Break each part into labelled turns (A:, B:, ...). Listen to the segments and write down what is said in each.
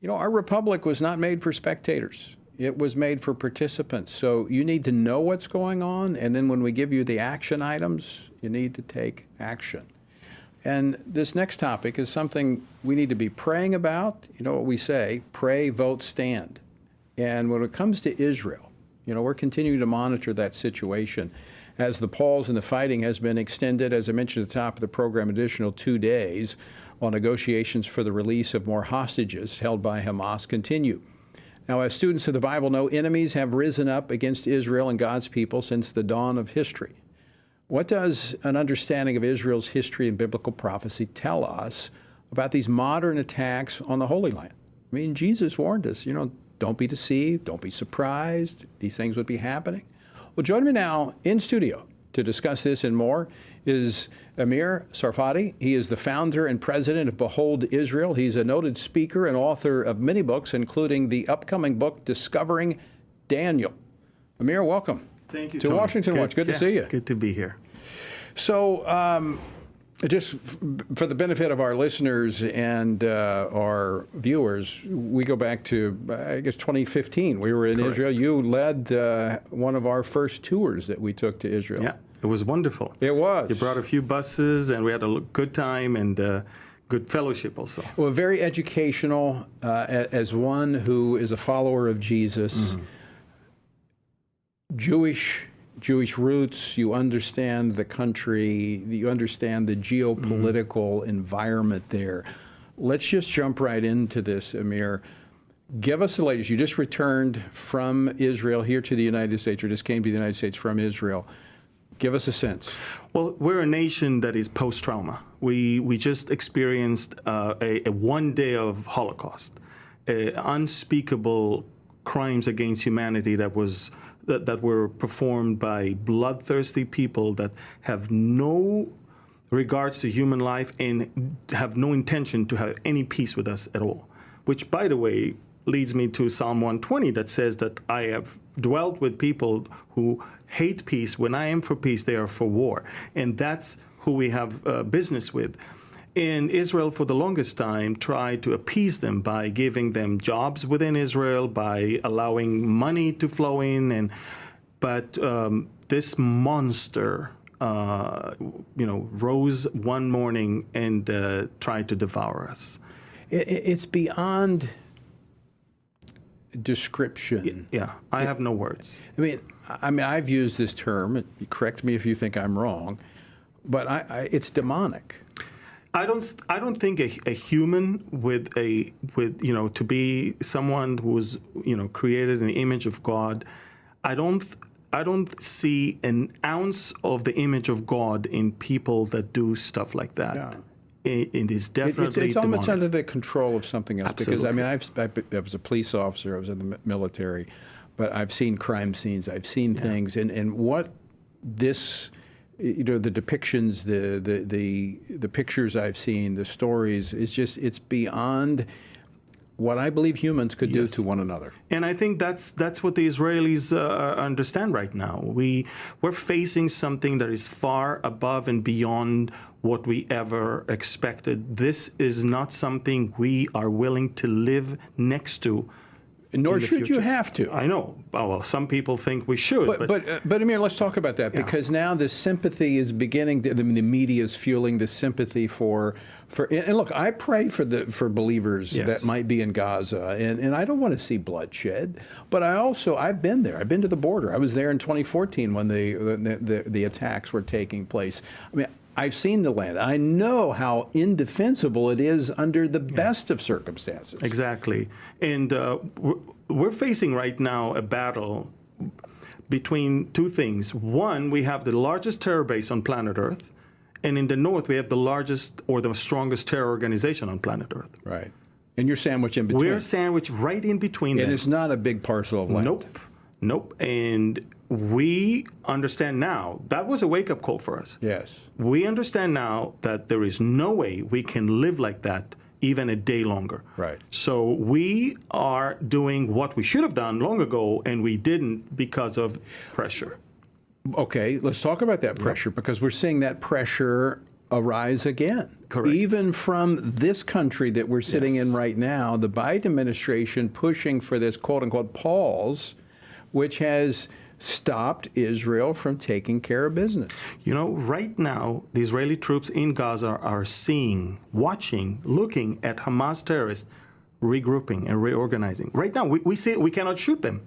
A: Our republic was not made for spectators. It was made for participants. So you need to know what's going on, and then when we give you the action items, you need to take action. And this next topic is something we need to be praying about. You know what we say, pray, vote, stand. And when it comes to Israel, we're continuing to monitor that situation as the pause in the fighting has been extended, as I mentioned at the top of the program, additional 2 days while negotiations for the release of more hostages held by Hamas continue. Now, as students of the Bible know, enemies have risen up against Israel and God's people since the dawn of history. What does an understanding of Israel's history and biblical prophecy tell us about these modern attacks on the Holy Land? I mean, Jesus warned us, don't be deceived, don't be surprised, these things would be happening. Well, join me now in studio to discuss this and more is Amir Tsarfati. He is the founder and president of Behold Israel. He's a noted speaker and author of many books, including the upcoming book, Discovering Daniel. Amir, welcome.
B: Thank you,
A: to
B: Tony.
A: Washington Watch. Good to see you.
B: Good to be here.
A: So, just for the benefit of our listeners and our viewers, we go back to, I guess, 2015. We were in
B: Correct.
A: Israel. You led one of our first tours that we took to Israel.
B: Yeah, it was wonderful.
A: It was.
B: You brought a few buses, and we had a good time and good fellowship also.
A: Well, very educational as one who is a follower of Jesus. Mm-hmm. Jewish roots, you understand the country, you understand the geopolitical environment there. Let's just jump right into this, Amir. Give us the latest. You just returned from Israel here to the United States, or just came to the United States from Israel. Give us a sense.
B: Well, we're a nation that is post-trauma. We just experienced a 1 day of Holocaust, unspeakable crimes against humanity that were performed by bloodthirsty people that have no regards to human life and have no intention to have any peace with us at all. Which, by the way, leads me to Psalm 120 that says that I have dwelt with people who hate peace. When I am for peace, they are for war. And that's who we have business with. And Israel, for the longest time, tried to appease them by giving them jobs within Israel, by allowing money to flow in. But this monster, rose one morning and tried to devour us.
A: It's beyond description.
B: Yeah, I have no words.
A: I mean, I've used this term. Correct me if you think I'm wrong, but it's demonic.
B: I don't think a human to be someone who was created in the image of God. I don't see an ounce of the image of God in people that do stuff like that.
A: Yeah.
B: It is definitely
A: it's almost under the control of something else.
B: Absolutely.
A: Because I was a police officer. I was in the military, but I've seen crime scenes. I've seen things, and what this. The depictions, the pictures I've seen, the stories, it's beyond what I believe humans could do to one another.
B: And I think that's what the Israelis understand right now. We're facing something that is far above and beyond what we ever expected. This is not something we are willing to live next to.
A: Nor should you have to.
B: I know. Well, some people think we should.
A: But Amir, let's talk about that, because now the sympathy is beginning. The media is fueling the sympathy for. And look, I pray for believers that might be in Gaza, and I don't want to see bloodshed. But I've been there. I've been to the border. I was there in 2014 when the attacks were taking place. I mean, I've seen the land. I know how indefensible it is under the best of circumstances.
B: Exactly. And we're facing right now a battle between two things. One, we have the largest terror base on planet Earth. And in the north, we have the largest or the strongest terror organization on planet Earth.
A: Right. And you're sandwiched in between.
B: We're sandwiched right in between them.
A: And it's not a big parcel of land.
B: Nope. And we understand now, that was a wake-up call for us.
A: Yes.
B: We understand now that there is no way we can live like that even a day longer.
A: Right.
B: So we are doing what we should have done long ago, and we didn't because of pressure.
A: Okay, let's talk about that pressure, because we're seeing that pressure arise again.
B: Correct.
A: Even from this country that we're sitting in
B: Yes.
A: right now, the Biden administration pushing for this quote-unquote pause, which has stopped Israel from taking care of business.
B: You know, right now, the Israeli troops in Gaza are seeing, watching, looking at Hamas terrorists regrouping and reorganizing. Right now, we see we cannot shoot them.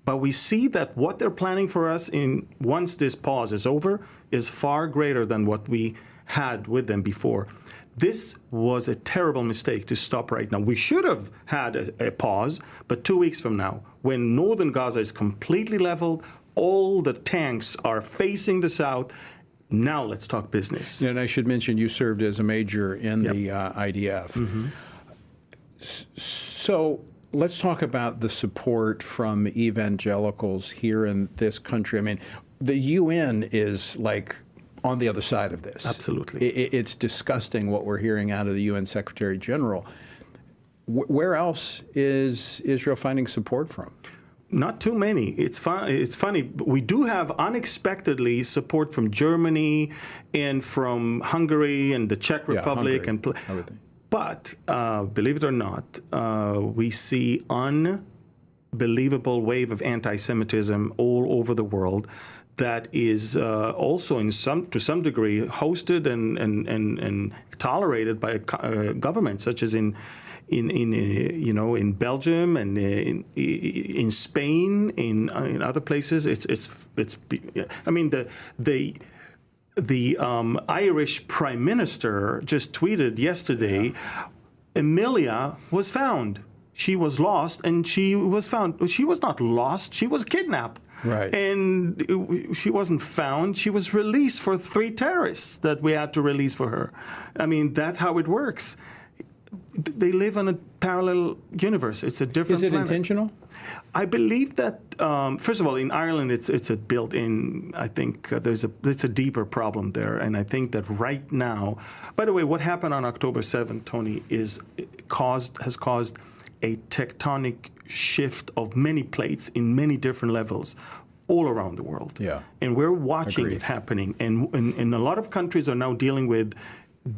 B: But we see that what they're planning for us once this pause is over is far greater than what we had with them before. This was a terrible mistake to stop right now. We should have had a pause, but 2 weeks from now, when northern Gaza is completely leveled, all the tanks are facing the south, now let's talk business.
A: And I should mention you served as a major in the IDF. So let's talk about the support from evangelicals here in this country. I mean, the UN is like on the other side of this.
B: Absolutely.
A: It's disgusting what we're hearing out of the UN Secretary General. Where else is Israel finding support from?
B: Not too many. It's funny. We do have unexpectedly support from Germany and from Hungary and the Czech Republic.
A: Everything.
B: But believe it or not, we see unbelievable wave of anti-Semitism all over the world that is also to some degree hosted and tolerated by governments, such as in Belgium and in Spain, in other places. I mean, the Irish Prime Minister just tweeted yesterday, Emilia was found. She was lost and she was found. She was not lost. She was kidnapped.
A: Right.
B: And she wasn't found. She was released for 3 terrorists that we had to release for her. I mean, that's how it works. They live in a parallel universe. It's a different
A: Is it
B: planet.
A: intentional?
B: I believe that, first of all, in Ireland, it's a built-in, I think there's a deeper problem there. And I think that right now, by the way, what happened on October 7th, Tony, has caused a tectonic shift of many plates in many different levels all around the world.
A: Yeah.
B: And we're watching
A: Agreed.
B: it happening. And a lot of countries are now dealing with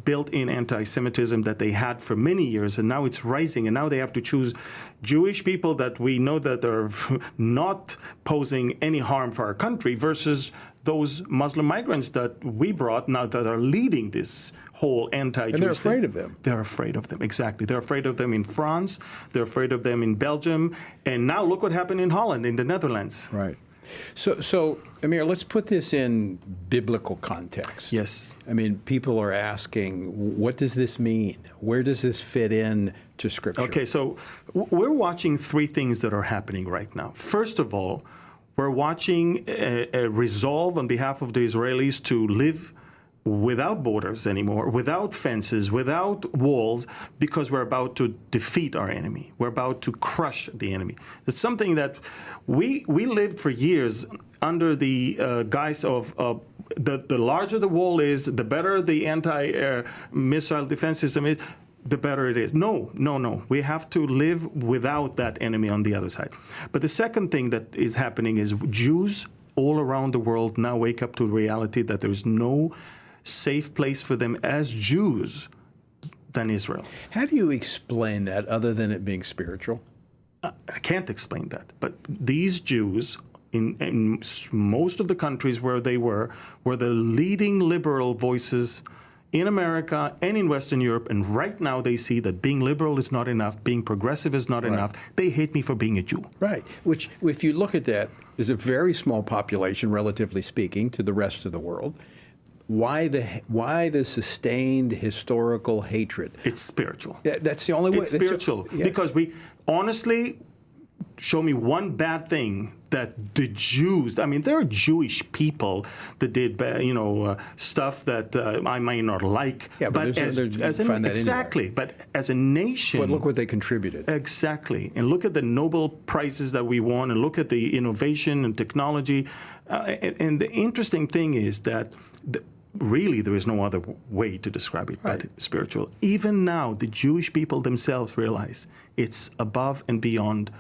B: built-in anti-Semitism that they had for many years, and now it's rising, and now they have to choose Jewish people that we know that are not posing any harm for our country versus those Muslim migrants that we brought now that are leading this whole anti-Jewish
A: And they're afraid
B: thing.
A: of them.
B: They're afraid of them, exactly. They're afraid of them in France, they're afraid of them in Belgium, and now look what happened in Holland, in the Netherlands.
A: Right. So, Amir, let's put this in biblical context.
B: Yes.
A: I mean, people are asking, what does this mean? Where does this fit in to Scripture?
B: Okay, so we're watching 3 things that are happening right now. First of all, we're watching a resolve on behalf of the Israelis to live without borders anymore, without fences, without walls, because we're about to defeat our enemy. We're about to crush the enemy. It's something that we lived for years under the guise of the larger the wall is, the better the anti-missile defense system is, the better it is. No. We have to live without that enemy on the other side. But the second thing that is happening is Jews all around the world now wake up to the reality that there's no safe place for them as Jews than Israel.
A: How do you explain that other than it being spiritual?
B: I can't explain that. But these Jews, in most of the countries where they were the leading liberal voices in America and in Western Europe. And right now they see that being liberal is not enough, being progressive is not enough. They hate me for being a Jew.
A: Right. Which, if you look at that, is a very small population, relatively speaking, to the rest of the world. Why the sustained historical hatred?
B: It's spiritual.
A: That's the only way.
B: It's spiritual.
A: Yes.
B: Because we honestly, show me one bad thing that the Jews, I mean, there are Jewish people that did, stuff that I might not like.
A: Yeah, but
B: exactly. But as a nation.
A: But look what they contributed.
B: Exactly. And look at the Nobel Prizes that we won, and look at the innovation and technology. And the interesting thing is that really there is no other way to describe it but spiritual. Even now, the Jewish people themselves realize it's above and beyond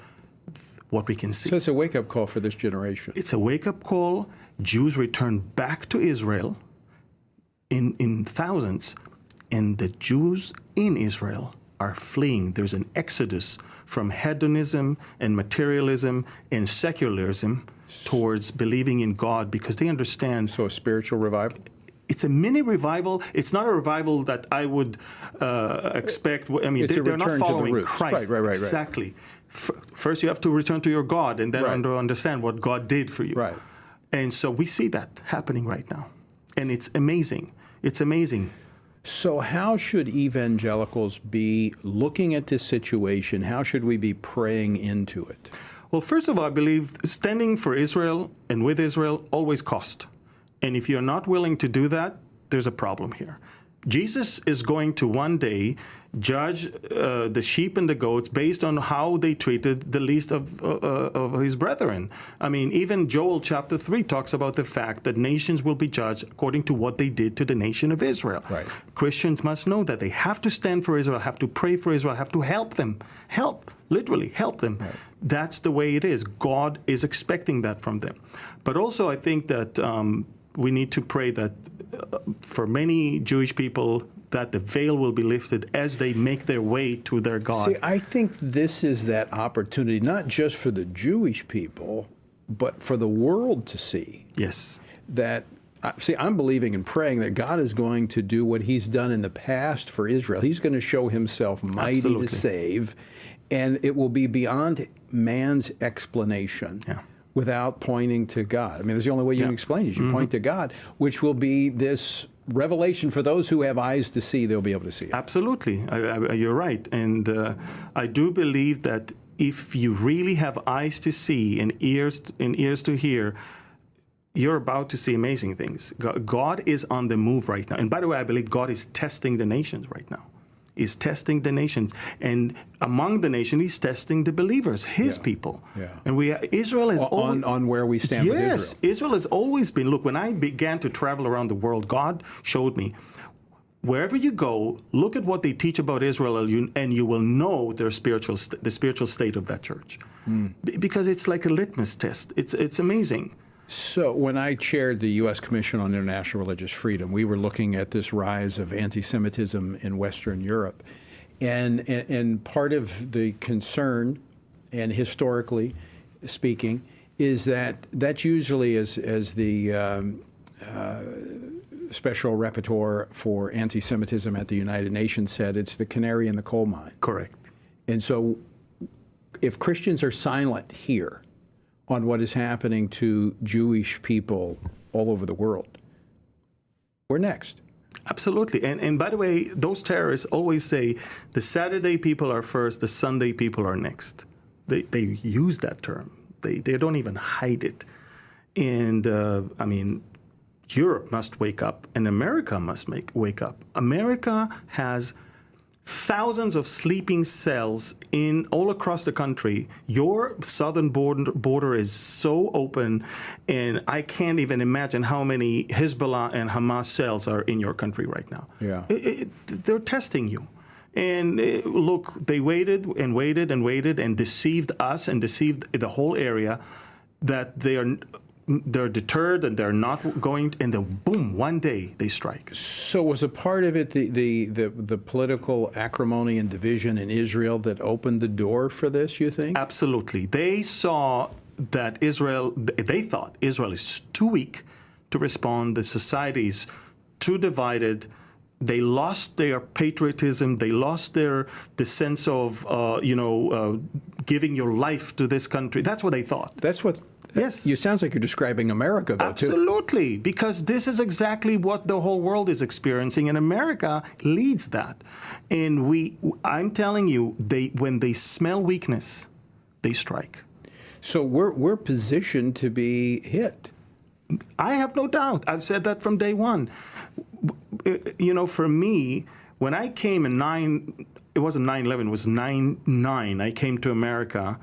B: what we can see.
A: So it's a wake-up call for this generation.
B: It's a wake-up call. Jews return back to Israel in thousands. And the Jews in Israel are fleeing. There's an exodus from hedonism and materialism and secularism towards believing in God, because they understand.
A: So a spiritual revival?
B: It's a mini revival. It's not a revival that I would expect. I mean,
A: It's a
B: they're not
A: return to the
B: following
A: roots.
B: Christ.
A: Right.
B: Exactly. First, you have to return to your God, and then
A: Right.
B: understand what God did for you.
A: Right.
B: And so we see that happening right now, and it's amazing. It's amazing.
A: So how should evangelicals be looking at this situation? How should we be praying into it?
B: Well, first of all, I believe standing for Israel and with Israel always cost. And if you're not willing to do that, there's a problem here. Jesus is going to one day judge the sheep and the goats based on how they treated the least of his brethren. I mean, even Joel chapter 3 talks about the fact that nations will be judged according to what they did to the nation of Israel.
A: Right.
B: Christians must know that they have to stand for Israel, have to pray for Israel, have to help them. Literally help them.
A: Right.
B: That's the way it is. God is expecting that from them. But also I think that we need to pray that for many Jewish people, that the veil will be lifted as they make their way to their God.
A: See, I think this is that opportunity, not just for the Jewish people, but for the world to see
B: Yes.
A: that. See, I'm believing and praying that God is going to do what he's done in the past for Israel. He's going to show himself mighty
B: Absolutely.
A: to save, and it will be beyond man's explanation.
B: Yeah.
A: Without pointing to God. I mean, that's the only way you can explain it, is you point to God, which will be this revelation for those who have eyes to see. They'll be able to see it.
B: Absolutely. You're right. And I do believe that if you really have eyes to see and ears to hear, you're about to see amazing things. God is on the move right now. And by the way, I believe God is testing the nations right now. He's testing the nations. And among the nation, he's testing the believers, his people.
A: Yeah.
B: And Israel is
A: on where we stand with Israel.
B: Yes, Israel has always been. Look, when I began to travel around the world, God showed me, wherever you go, look at what they teach about Israel, and you will know the spiritual state of that church. Because it's like a litmus test. It's amazing.
A: So when I chaired the U.S. Commission on International Religious Freedom, we were looking at this rise of anti-Semitism in Western Europe. And part of the concern, and historically speaking, is that that's usually, as the special rapporteur for anti-Semitism at the United Nations said, it's the canary in the coal mine.
B: Correct.
A: And so if Christians are silent here on what is happening to Jewish people all over the world, we're next.
B: Absolutely. And by the way, those terrorists always say the Saturday people are first, the Sunday people are next. They use that term. They don't even hide it. And I mean, Europe must wake up, and America must wake up. America has thousands of sleeping cells all across the country. Your southern border is so open, and I can't even imagine how many Hezbollah and Hamas cells are in your country right now.
A: Yeah.
B: They're testing you. And look, they waited and waited and waited and deceived us and deceived the whole area that they're deterred and they're not going, and then boom, one day they strike.
A: So was a part of it the political acrimony and division in Israel that opened the door for this, you think?
B: Absolutely. They saw that they thought Israel is too weak to respond. The society is too divided. They lost their patriotism. They lost the sense of, giving your life to this country. That's what they thought.
A: That's what.
B: Yes.
A: You sounds like you're describing America, though, too.
B: Absolutely, because this is exactly what the whole world is experiencing, and America leads that. And I'm telling you, when they smell weakness, they strike.
A: So we're positioned to be hit.
B: I have no doubt. I've said that from day one. For me, when I came it wasn't 9/11, it was 9/9. I came to America.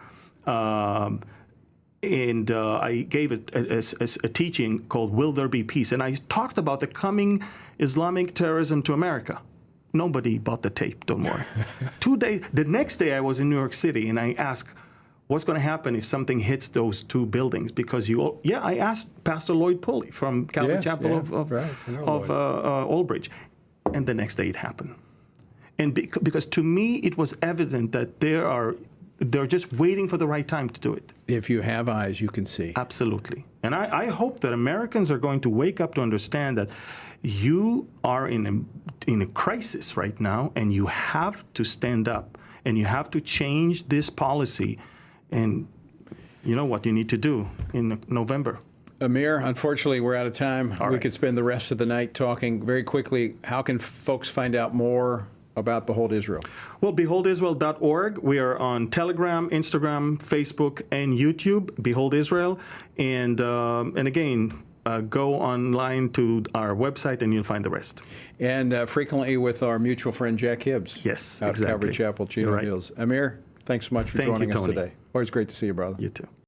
B: And I gave a teaching called Will There Be Peace? And I talked about the coming Islamic terrorism to America. Nobody bought the tape, don't worry. The next day I was in New York City, and I asked, what's going to happen if something hits those two buildings? Because I asked Pastor Lloyd Pulley from Calvary
A: Yes,
B: Chapel
A: yeah,
B: of
A: right. I know
B: Old Bridge, and the next day it happened. And because to me it was evident that they're just waiting for the right time to do it.
A: If you have eyes, you can see.
B: Absolutely. And I hope that Americans are going to wake up to understand that you are in a crisis right now, and you have to stand up, and you have to change this policy. And you know what you need to do in November.
A: Amir, unfortunately, we're out of time.
B: All
A: We
B: right.
A: could spend the rest of the night talking. Very quickly, how can folks find out more about Behold Israel?
B: Well, beholdisrael.org. We are on Telegram, Instagram, Facebook, and YouTube, Behold Israel. And again, go online to our website and you'll find the rest.
A: And frequently with our mutual friend Jack Hibbs.
B: Yes,
A: out of
B: exactly.
A: Calvary Chapel, Chino
B: You're right.
A: Hills. Amir, thanks so much for
B: Thank you,
A: joining us
B: Tony.
A: today. Always great to see you, brother.
B: You too.